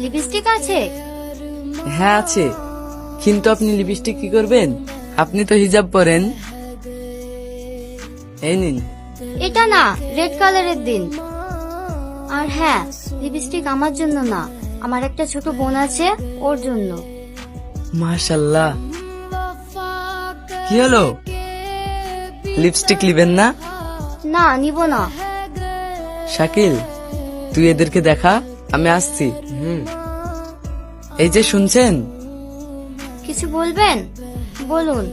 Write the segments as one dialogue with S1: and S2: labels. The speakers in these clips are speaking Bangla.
S1: লিপস্টিক আছে?
S2: হ্যাঁ আছে, কিন্তু আপনি লিপস্টিক কি করবেন? আপনি তো হিজাব পরেন। এই নিন।
S1: এটা না, রেড কালারের দিন। আর হ্যাঁ, লিপস্টিক আমার জন্য না, আমার একটা ছোট বোন আছে, ওর জন্য।
S2: মাশাল্লাহ। কি হলো, লিপস্টিক নিবেন না?
S1: না, নিব না।
S2: শাকিল, তুই এদেরকে দেখা, আমি আসছি। এই যে শুনছেন?
S1: কিছু বলবেন? বলুন।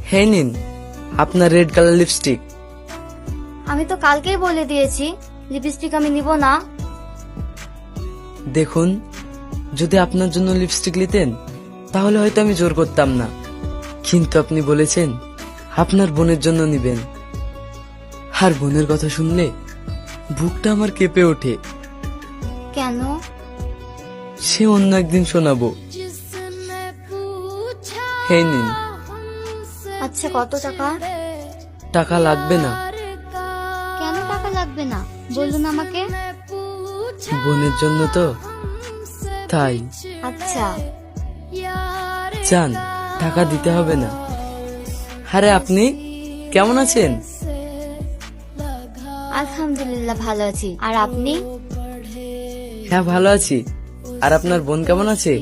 S2: হে নিন আপনার রেড কালার লিপস্টিক।
S1: আমি তো কালকেই বলে দিয়েছি লিপস্টিক আমি নিব না।
S2: দেখুন, যদি আপনার জন্য লিপস্টিক নিতেন তাহলে হয়তো আমি জোর করতাম না, কিন্তু আপনি বলেছেন আপনার বোনের জন্য নিবেন। আর বোনের কথা শুনলে বুকটা আমার কেঁপে ওঠে।
S1: কেন?
S2: সে অন্য একদিন শোনাবো। হে নিন।
S1: আচ্ছা, কত টাকা?
S2: টাকা লাগবে না।
S1: কেন টাকা লাগবে না বলুন আমাকে।
S2: বোনের জন্য তো, তাই।
S1: আচ্ছা।
S2: যান, টাকা দিতে হবে না। আরে আপনি কেমন আছেন?
S1: আলহামদুলিল্লাহ ভালো আছি, আর আপনি?
S2: হ্যাঁ ভালো আছি। আর আপনার বোন কেমন আছে?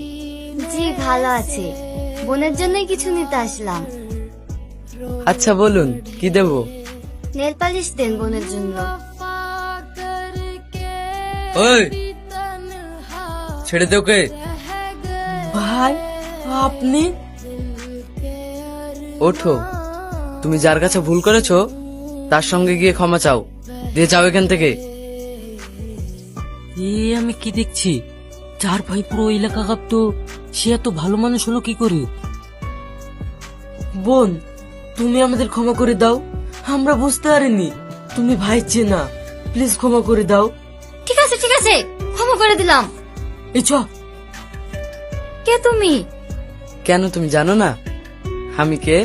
S1: জি ভালো আছে, বোনের জন্যই কিছু নিতে আসলাম।
S2: আচ্ছা বলুন, কি দেব?
S1: নেল পালিশ দেন বোনের জন্য।
S2: ওই ছেড়ে দে ওকে। ভাই আপনি? ওঠো, তুমি যার কাছে ভুল করেছো তার সঙ্গে গিয়ে ক্ষমা চাও, দিয়ে যাও এখান থেকে।
S3: আমি কি দেখছি, চার ভাই পুরো এলাকা কাঁপতো, সে এত ভালো মানুষ হলো কি করে? বোন, তুমি আমাদের ক্ষমা করে দাও, আমরা বুঝতে পারিনি তুমি ভাই চেনা, প্লিজ ক্ষমা করে দাও।
S1: ঠিক আছে ঠিক আছে, ক্ষমা করে দিলাম।
S3: এই চ।
S1: কে তুমি?
S2: কেন তুমি জানো না আমি কে?